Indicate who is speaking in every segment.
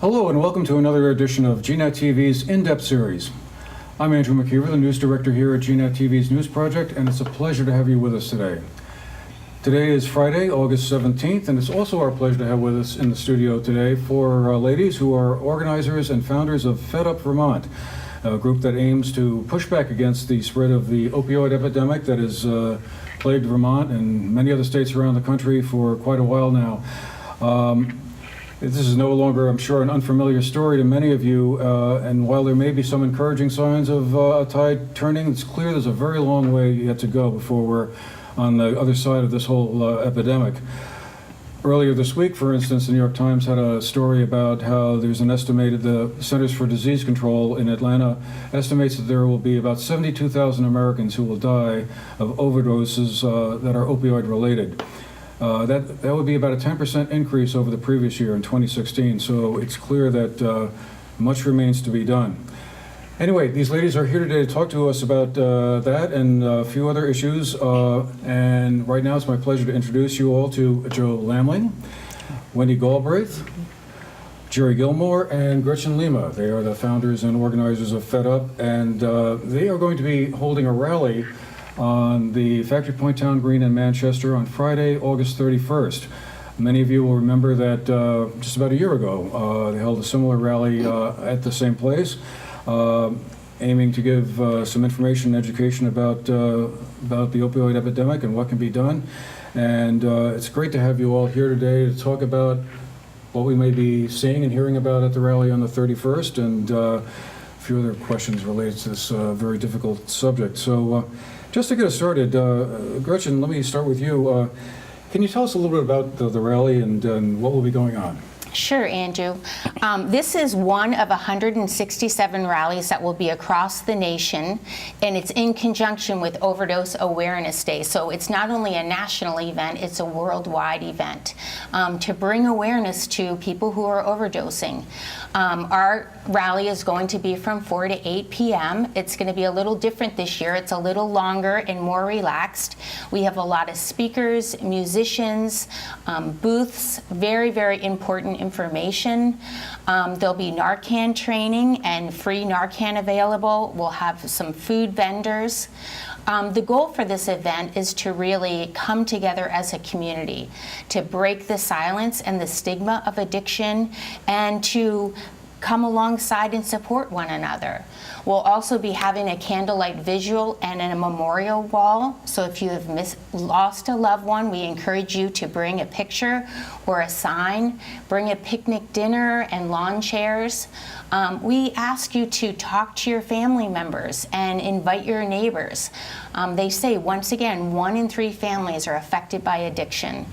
Speaker 1: Hello and welcome to another edition of GNAT-TV's In-Depth series. I'm Andrew McKeever, the news director here at GNAT-TV's News Project, and it's a pleasure to have you with us today. Today is Friday, August 17th, and it's also our pleasure to have with us in the studio today four ladies who are organizers and founders of Fed Up Vermont, a group that aims to push back against the spread of the opioid epidemic that has plagued Vermont and many other states around the country for quite a while now. This is no longer, I'm sure, an unfamiliar story to many of you, and while there may be some encouraging signs of a tide turning, it's clear there's a very long way yet to go before we're on the other side of this whole epidemic. Earlier this week, for instance, the New York Times had a story about how there's an estimated, the Centers for Disease Control in Atlanta estimates that there will be about 72,000 Americans who will die of overdoses that are opioid related. That would be about a 10% increase over the previous year in 2016, so it's clear that much remains to be done. Anyway, these ladies are here today to talk to us about that and a few other issues, and right now it's my pleasure to introduce you all to Joe Lamling, Wendy Galbraith, Jerry Gilmore, and Gretchen Lima. They are the founders and organizers of Fed Up, and they are going to be holding a rally on the Factory Point Town Green in Manchester on Friday, August 31st. Many of you will remember that just about a year ago, they held a similar rally at the same place, aiming to give some information and education about the opioid epidemic and what can be done. And it's great to have you all here today to talk about what we may be seeing and hearing about at the rally on the 31st, and a few other questions related to this very difficult subject. So just to get us started, Gretchen, let me start with you. Can you tell us a little bit about the rally and what will be going on?
Speaker 2: Sure, Andrew. This is one of 167 rallies that will be across the nation, and it's in conjunction with Overdose Awareness Day. So it's not only a national event, it's a worldwide event to bring awareness to people who are overdosing. Our rally is going to be from 4 to 8 p.m. It's going to be a little different this year. It's a little longer and more relaxed. We have a lot of speakers, musicians, booths, very, very important information. There'll be Narcan training and free Narcan available. We'll have some food vendors. The goal for this event is to really come together as a community, to break the silence and the stigma of addiction, and to come alongside and support one another. We'll also be having a candlelight visual and a memorial wall. So if you have lost a loved one, we encourage you to bring a picture or a sign, bring a picnic dinner and lawn chairs. We ask you to talk to your family members and invite your neighbors. They say, once again, 1 in 3 families are affected by addiction.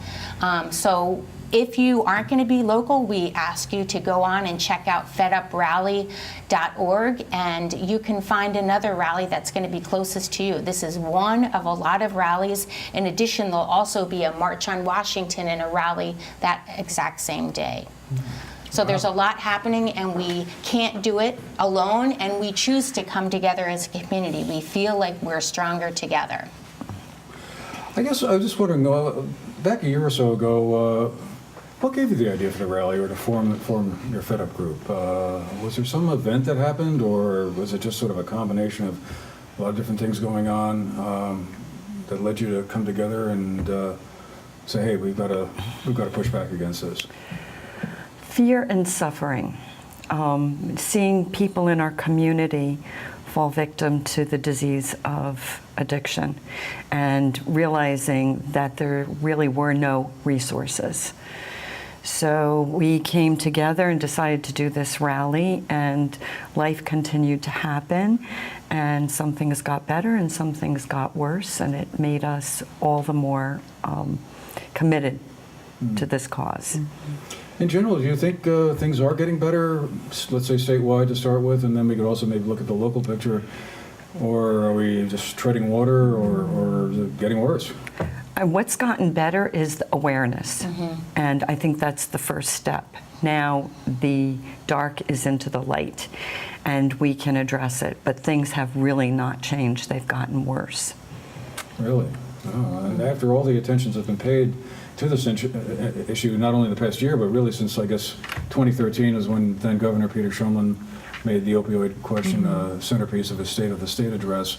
Speaker 2: So if you aren't going to be local, we ask you to go on and check out feduprally.org, and you can find another rally that's going to be closest to you. This is one of a lot of rallies. In addition, there'll also be a March on Washington and a rally that exact same day. So there's a lot happening, and we can't do it alone, and we choose to come together as a community. We feel like we're stronger together.
Speaker 1: I guess I was just wondering, back a year or so ago, what gave you the idea for the rally or to form your Fed Up group? Was there some event that happened, or was it just sort of a combination of a lot of different things going on that led you to come together and say, hey, we've got to push back against this?
Speaker 3: Fear and suffering. Seeing people in our community fall victim to the disease of addiction, and realizing that there really were no resources. So we came together and decided to do this rally, and life continued to happen, and some things got better and some things got worse, and it made us all the more committed to this cause.
Speaker 1: In general, do you think things are getting better, let's say statewide to start with, and then we could also maybe look at the local picture, or are we just treading water, or is it getting worse?
Speaker 3: And what's gotten better is the awareness, and I think that's the first step. Now the dark is into the light, and we can address it, but things have really not changed. They've gotten worse.
Speaker 1: Really? And after all the attentions have been paid to this issue, not only in the past year, but really since, I guess, 2013 is when then Governor Peter Shumlin made the opioid question centerpiece of his State of the State address,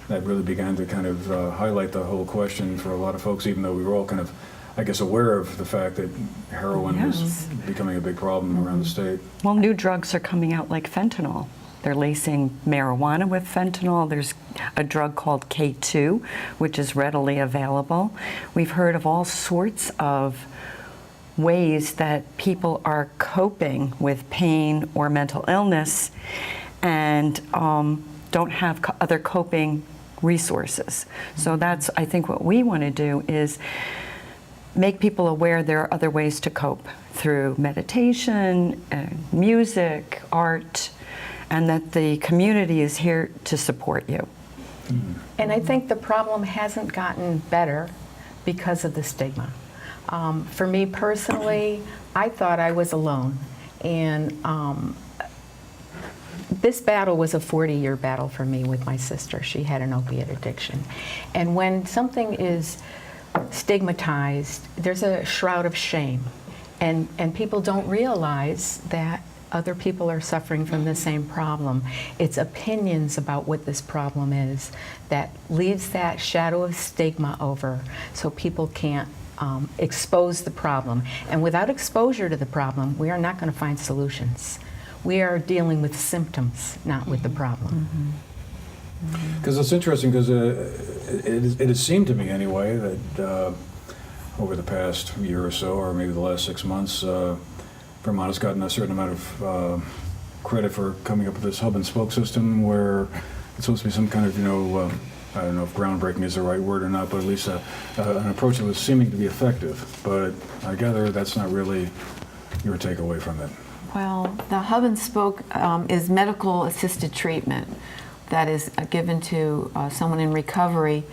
Speaker 1: that really began to kind of highlight the whole question for a lot of folks, even though we were all kind of, I guess, aware of the fact that heroin was becoming a big problem around the state.
Speaker 3: Well, new drugs are coming out like fentanyl. They're lacing marijuana with fentanyl. There's a drug called K2, which is readily available. We've heard of all sorts of ways that people are coping with pain or mental illness and don't have other coping resources. So that's, I think, what we want to do is make people aware there are other ways to cope through meditation, music, art, and that the community is here to support you.
Speaker 4: And I think the problem hasn't gotten better because of the stigma. For me personally, I thought I was alone. And this battle was a 40-year battle for me with my sister. She had an opiate addiction. And when something is stigmatized, there's a shroud of shame. And people don't realize that other people are suffering from the same problem. It's opinions about what this problem is that leaves that shadow of stigma over so people can't expose the problem. And without exposure to the problem, we are not going to find solutions. We are dealing with symptoms, not with the problem.
Speaker 1: Because it's interesting, because it has seemed to me anyway that over the past year or so, or maybe the last 6 months, Vermont has gotten a certain amount of credit for coming up with this hub and spoke system where it's supposed to be some kind of, I don't know if groundbreaking is the right word or not, but at least an approach that was seeming to be effective. But I gather that's not really your takeaway from it.
Speaker 5: Well, the hub and spoke is medical assisted treatment that is given to someone in recovery.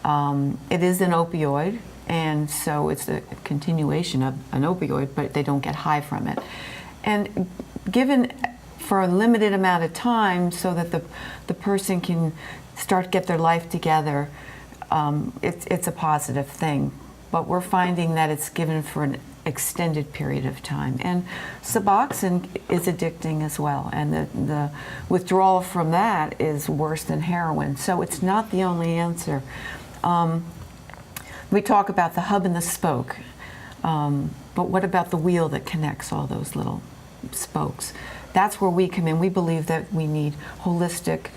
Speaker 5: It is an opioid, and so it's a continuation of an opioid, but they don't get high from it. And given for a limited amount of time so that the person can get their life together, it's a positive thing. But we're finding that it's given for an extended period of time. And Suboxone is addicting as well, and the withdrawal from that is worse than heroin. So it's not the only answer. We talk about the hub and the spoke, but what about the wheel that connects all those little spokes? That's where we come in. We believe that we need holistic,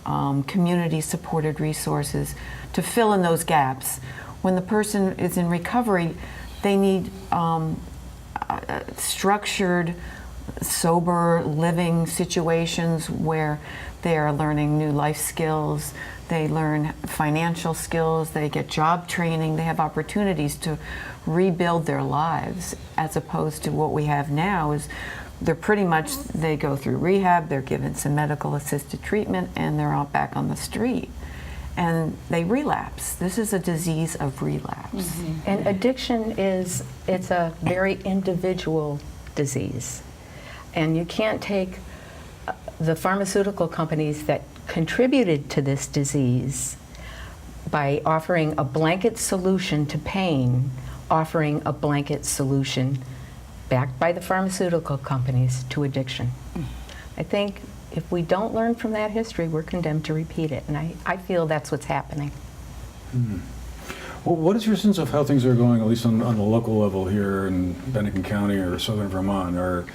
Speaker 5: community-supported resources to fill in those gaps. When the person is in recovery, they need structured, sober living situations where they are learning new life skills, they learn financial skills, they get job training, they have opportunities to rebuild their lives, as opposed to what we have now is they go through rehab, they're given some medical assisted treatment, and they're out back on the street. And they relapse. This is a disease of relapse.
Speaker 4: And addiction it's a very individual disease. And you can't take the pharmaceutical companies that contributed to this disease by offering a blanket solution to pain, offering a blanket solution backed by the pharmaceutical companies to addiction. I think if we don't learn from that history, we're condemned to repeat it, and I feel that's what's happening.
Speaker 1: Well, what is your sense of how things are going, at least on the local level here in Benton County or southern Vermont? Are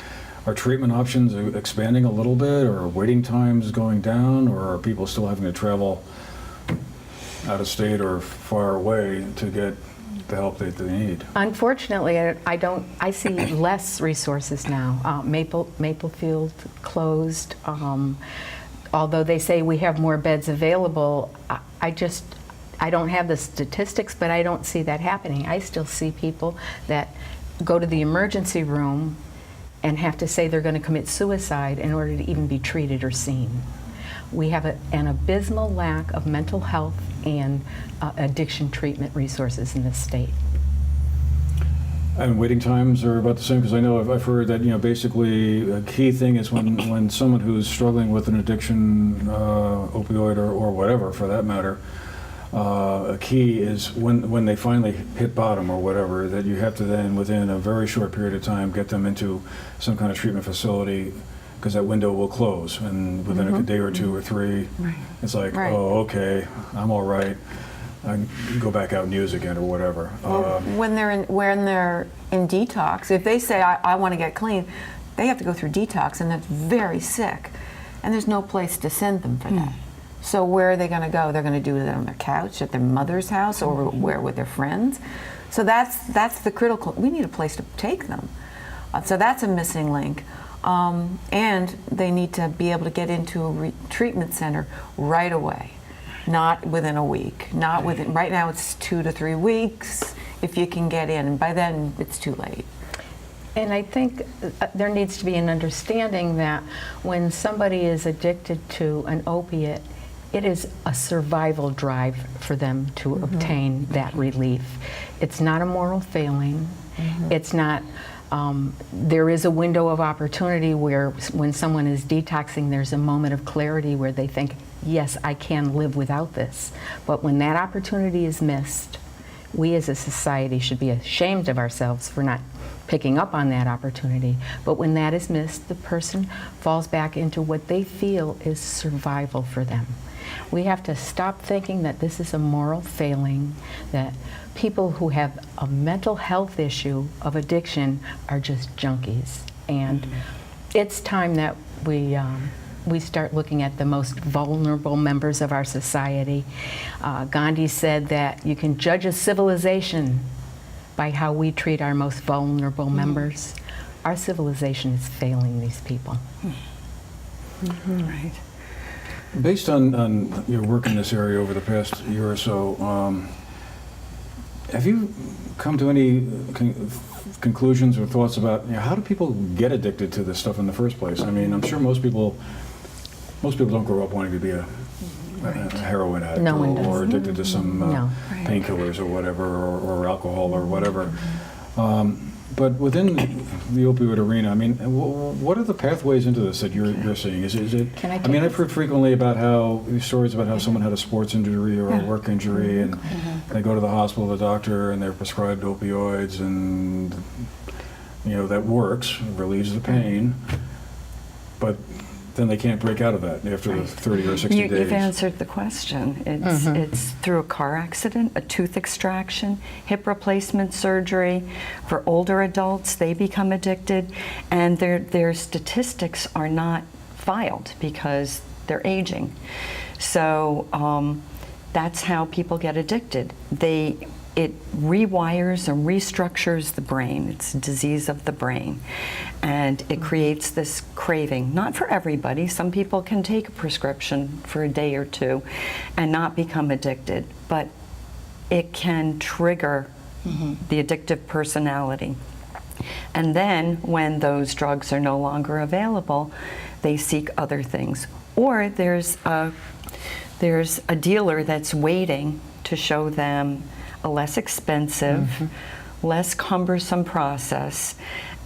Speaker 1: treatment options expanding a little bit, or are waiting times going down, or are people still having to travel out of state or far away to get the help that they need?
Speaker 4: Unfortunately, I see less resources now. Maplefield closed. Although they say we have more beds available, I don't have the statistics, but I don't see that happening. I still see people that go to the emergency room and have to say they're going to commit suicide in order to even be treated or seen. We have an abysmal lack of mental health and addiction treatment resources in this state.
Speaker 1: And waiting times are about the same, because I know I've heard that basically a key thing is when someone who's struggling with an addiction, opioid or whatever for that matter, a key is when they finally hit bottom or whatever, that you have to then, within a very short period of time, get them into some kind of treatment facility, because that window will close, and within a day or two or three, it's like,
Speaker 5: Right.
Speaker 1: oh, okay, I'm all right. I can go back out and use again or whatever.
Speaker 5: When they're in detox, if they say I want to get clean, they have to go through detox, and that's very sick, and there's no place to send them for that. So where are they going to go? They're going to do it on their couch at their mother's house, or where with their friends. So that's the critical. We need a place to take them. So that's a missing link. And they need to be able to get into a treatment center right away, not within a week. Not within. Right now, it's 2 to 3 weeks if you can get in, and by then it's too late.
Speaker 4: And I think there needs to be an understanding that when somebody is addicted to an opiate, it is a survival drive for them to obtain that relief. It's not a moral failing. It's not. There is a window of opportunity where when someone is detoxing, there's a moment of clarity where they think, yes, I can live without this. But when that opportunity is missed, we as a society should be ashamed of ourselves for not picking up on that opportunity. But when that is missed, the person falls back into what they feel is survival for them. We have to stop thinking that this is a moral failing, that people who have a mental health issue of addiction are just junkies. And it's time that we start looking at the most vulnerable members of our society. Gandhi said that you can judge a civilization by how we treat our most vulnerable members. Our civilization is failing these people.
Speaker 3: Right.
Speaker 1: Based on your work in this area over the past year or so, have you come to any conclusions or thoughts about, how do people get addicted to this stuff in the first place? I mean, I'm sure most people don't grow up wanting to be a heroin addict,
Speaker 4: No one does.
Speaker 1: or addicted to some
Speaker 4: No.
Speaker 1: painkillers or whatever, or alcohol or whatever. But within the opioid arena, I mean, what are the pathways into this that you're seeing? Is it?
Speaker 4: Can I
Speaker 1: I
Speaker 4: take
Speaker 1: mean, I've
Speaker 4: this?
Speaker 1: heard frequently about these stories about how someone had a sports injury or a work injury, and they go to the hospital, the doctor, and they're prescribed opioids, and that works, relieves the pain, but then they can't break out of that after the 30 or 60 days.
Speaker 3: You've answered the question. It's through a car accident, a tooth extraction, hip replacement surgery. For older adults, they become addicted, and their statistics are not filed because they're aging. So that's how people get addicted. It rewires and restructures the brain. It's a disease of the brain. And it creates this craving. Not for everybody. Some people can take a prescription for a day or two and not become addicted. But it can trigger the addictive personality. And then when those drugs are no longer available, they seek other things. Or there's a dealer that's waiting to show them a less expensive, less cumbersome process,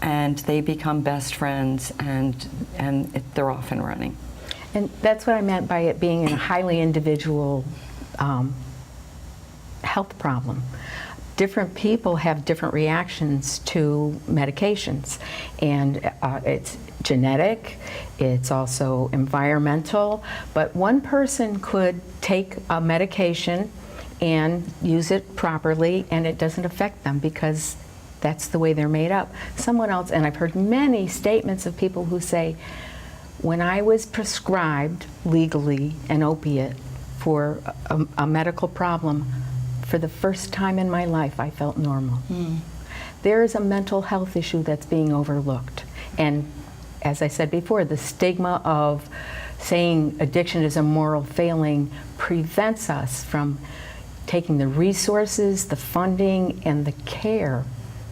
Speaker 3: and they become best friends, and they're off and running.
Speaker 4: And that's what I meant by it being a highly individual health problem. Different people have different reactions to medications, and it's genetic, it's also environmental, but one person could take a medication and use it properly, and it doesn't affect them because that's the way they're made up. Someone else, and I've heard many statements of people who say, when I was prescribed legally an opiate for a medical problem, for the first time in my life, I felt normal. There is a mental health issue that's being overlooked. And as I said before, the stigma of saying addiction is a moral failing prevents us from taking the resources, the funding, and the care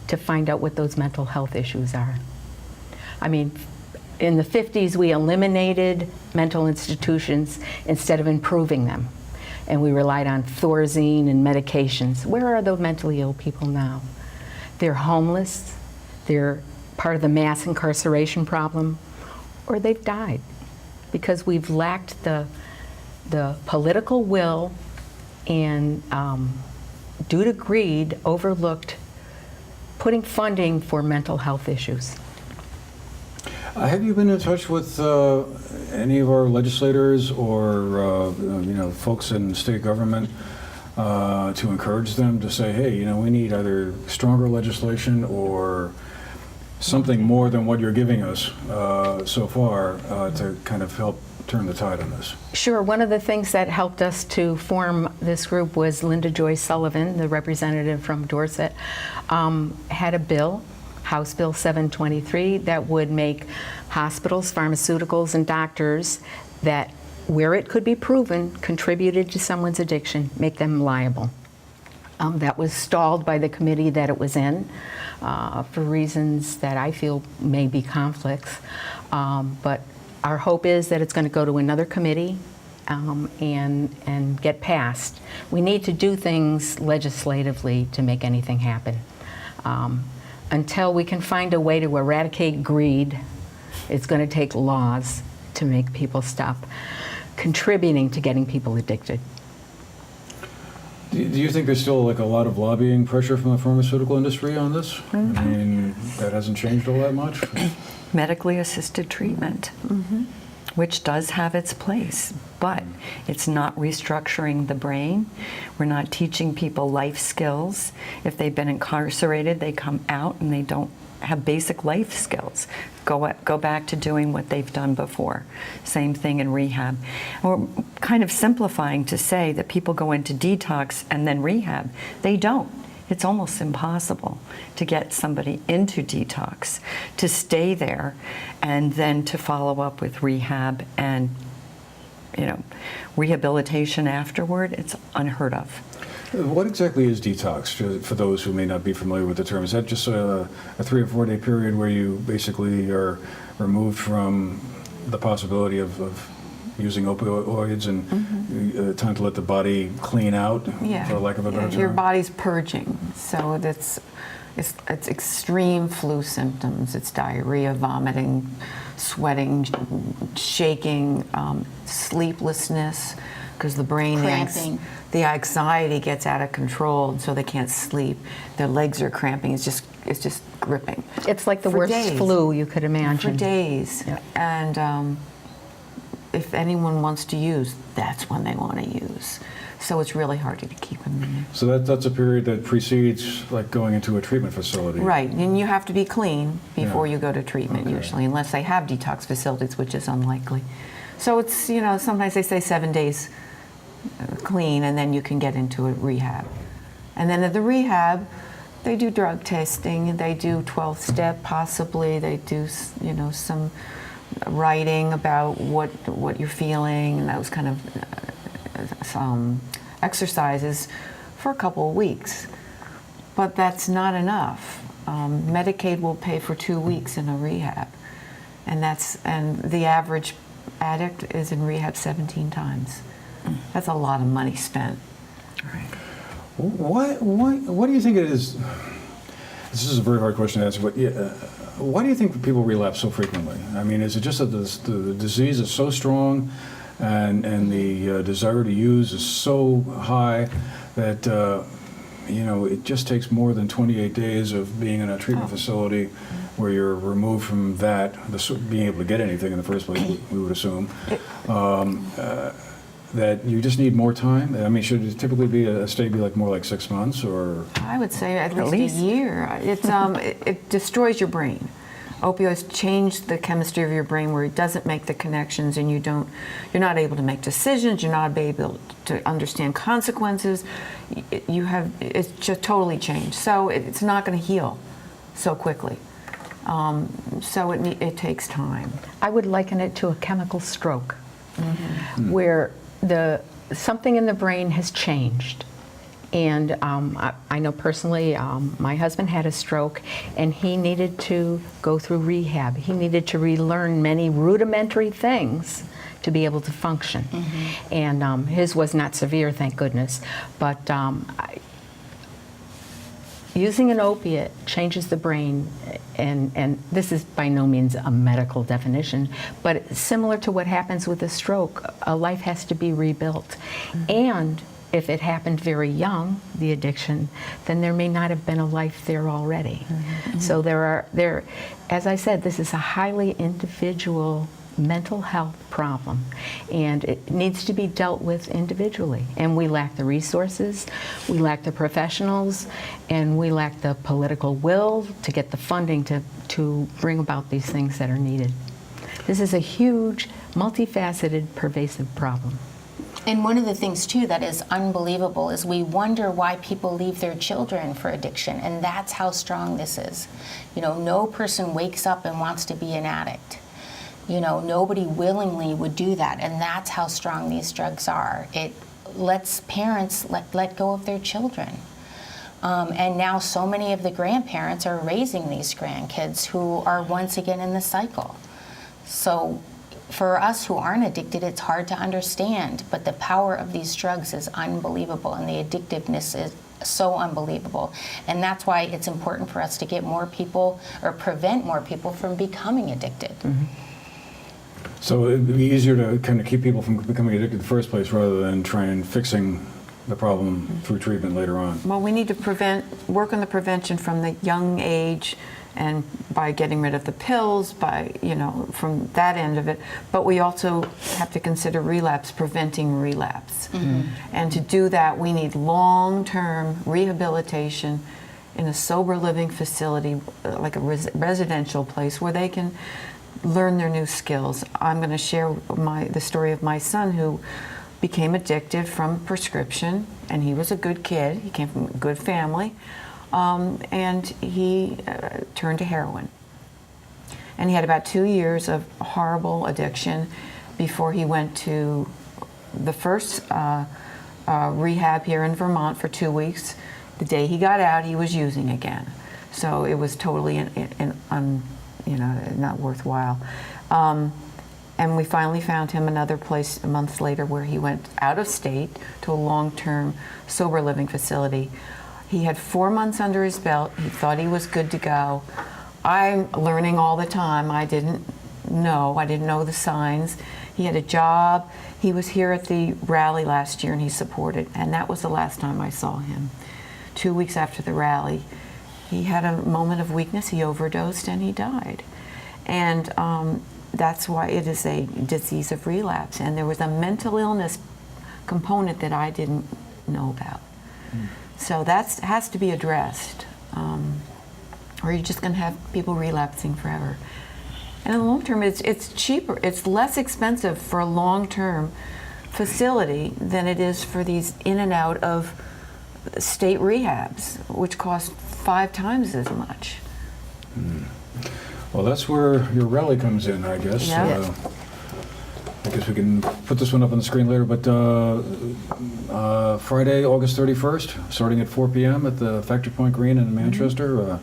Speaker 4: to find out what those mental health issues are. I mean, in the 50s, we eliminated mental institutions instead of improving them. And we relied on Thorazine and medications. Where are those mentally ill people now? They're homeless, they're part of the mass incarceration problem, or they've died because we've lacked the political will and due to greed, overlooked putting funding for mental health issues.
Speaker 1: Have you been in touch with any of our legislators or folks in state government to encourage them to say, hey, we need either stronger legislation or something more than what you're giving us so far to kind of help turn the tide on this?
Speaker 4: Sure. One of the things that helped us to form this group was Linda Joy Sullivan, the representative from Dorset, had a bill, House Bill 723, that would make hospitals, pharmaceuticals, and doctors that, where it could be proven, contributed to someone's addiction, make them liable. That was stalled by the committee that it was in for reasons that I feel may be conflicts. But our hope is that it's going to go to another committee and get passed. We need to do things legislatively to make anything happen. Until we can find a way to eradicate greed, it's going to take laws to make people stop contributing to getting people addicted.
Speaker 1: Do you think there's still like a lot of lobbying pressure from the pharmaceutical industry on this?
Speaker 3: Mm-hmm.
Speaker 1: I mean, that hasn't changed all that much?
Speaker 3: Medically assisted treatment, which does have its place, but it's not restructuring the brain. We're not teaching people life skills. If they've been incarcerated, they come out and they don't have basic life skills. Go back to doing what they've done before. Same thing in rehab. We're kind of simplifying to say that people go into detox and then rehab. They don't. It's almost impossible to get somebody into detox, to stay there, and then to follow up with rehab and rehabilitation afterward. It's unheard of.
Speaker 1: What exactly is detox, for those who may not be familiar with the term? Is that just a 3 or 4 day period where you basically are removed from the possibility of using opioids and time to let the body clean out, for lack of a better term?
Speaker 5: Your body's purging, so it's extreme flu symptoms. It's diarrhea, vomiting, sweating, shaking, sleeplessness, because the brain,
Speaker 2: Cramping.
Speaker 5: the anxiety gets out of control, and so they can't sleep. Their legs are cramping. It's just gripping.
Speaker 4: It's like the
Speaker 5: For
Speaker 4: worst
Speaker 5: days.
Speaker 4: flu you could imagine.
Speaker 5: For days.
Speaker 4: Yeah.
Speaker 5: And if anyone wants to use, that's when they want to use. So it's really hard to keep them in there.
Speaker 1: So that's a period that precedes like going into a treatment facility.
Speaker 5: Right, and you have to be clean before
Speaker 1: Yeah.
Speaker 5: you go to treatment
Speaker 1: Okay.
Speaker 5: usually, unless they have detox facilities, which is unlikely. So it's, sometimes they say 7 days clean, and then you can get into a rehab. And then at the rehab, they do drug testing, and they do 12th step possibly, they do, some writing about what you're feeling, and those kind of exercises for a couple of weeks. But that's not enough. Medicaid will pay for 2 weeks in a rehab, and the average addict is in rehab 17 times. That's a lot of money spent.
Speaker 1: What do you think it is? This is a very hard question to answer, but why do you think people relapse so frequently? I mean, is it just that the disease is so strong and the desire to use is so high that it just takes more than 28 days of being in a treatment facility where you're removed from being able to get anything in the first place, we would assume, that you just need more time? I mean, should it typically be a stay more like 6 months, or?
Speaker 5: I would say at least a year. It's it destroys your brain. Opioids change the chemistry of your brain where it doesn't make the connections, and you're not able to make decisions. You're not able to understand consequences. It's just totally changed. So it's not going to heal so quickly. So it takes time.
Speaker 4: I would liken it to a chemical stroke, where something in the brain has changed. And I know personally, my husband had a stroke, and he needed to go through rehab. He needed to relearn many rudimentary things to be able to function. And his was not severe, thank goodness. But using an opiate changes the brain, and this is by no means a medical definition, but similar to what happens with a stroke, a life has to be rebuilt. And if it happened very young, the addiction, then there may not have been a life there already. So as I said, this is a highly individual mental health problem, and it needs to be dealt with individually. And we lack the resources, we lack the professionals, and we lack the political will to get the funding to bring about these things that are needed. This is a huge, multifaceted, pervasive problem.
Speaker 2: And one of the things, too, that is unbelievable is we wonder why people leave their children for addiction, and that's how strong this is. You know, no person wakes up and wants to be an addict. You know, nobody willingly would do that, and that's how strong these drugs are. It lets parents let go of their children. And now so many of the grandparents are raising these grandkids who are once again in the cycle. So for us who aren't addicted, it's hard to understand, but the power of these drugs is unbelievable, and the addictiveness is so unbelievable. And that's why it's important for us to get more people, or prevent more people from becoming addicted.
Speaker 1: So it'd be easier to kind of keep people from becoming addicted in the first place rather than trying fixing the problem through treatment later on.
Speaker 5: Well, we need to work on the prevention from the young age, and by getting rid of the pills, by, you know, from that end of it. But we also have to consider relapse, preventing relapse. And to do that, we need long-term rehabilitation in a sober living facility, like a residential place where they can learn their new skills. I'm going to share the story of my son, who became addicted from prescription, and he was a good kid. He came from a good family. And he turned to heroin. And he had about 2 years of horrible addiction before he went to the first rehab here in Vermont for 2 weeks. The day he got out, he was using again. So it was totally not worthwhile. And we finally found him another place a month later, where he went out of state to a long-term sober living facility. He had 4 months under his belt. He thought he was good to go. I'm learning all the time. I didn't know the signs. He had a job. He was here at the rally last year, and he supported, and that was the last time I saw him. 2 weeks after the rally, he had a moment of weakness. He overdosed and he died. And that's why it is a disease of relapse. And there was a mental illness component that I didn't know about. So that has to be addressed, or you're just going to have people relapsing forever. And in the long term, it's cheaper, it's less expensive for a long-term facility than it is for these in and out of state rehabs, which cost 5 times as much.
Speaker 1: Well, that's where your rally comes in, I guess.
Speaker 5: Yeah.
Speaker 1: I guess we can put this one up on the screen later, but Friday, August 31st, starting at 4 p.m. at the Factory Point Green in Manchester.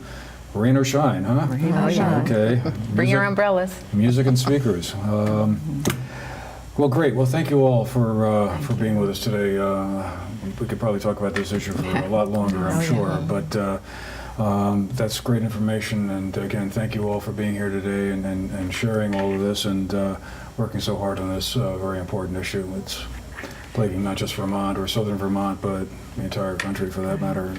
Speaker 1: Rain or shine, huh?
Speaker 3: Rain or shine.
Speaker 1: Okay.
Speaker 4: Bring your umbrellas.
Speaker 1: Music and speakers. Well, great. Well, thank you all for being with us today. We could probably talk about this issue for a lot longer, I'm sure, but that's great information. And again, thank you all for being here today and sharing all of this and working so hard on this very important issue. It's plaguing not just Vermont or southern Vermont, but the entire country for that matter.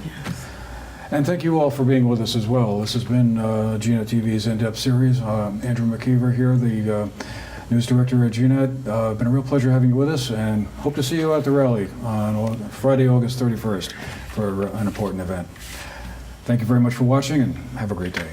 Speaker 1: And thank you all for being with us as well. This has been GNAT-TV's In-Depth series. Andrew McKeever here, the news director at GNAT. Been a real pleasure having you with us, and hope to see you at the rally on Friday, August 31st for an important event. Thank you very much for watching, and have a great day.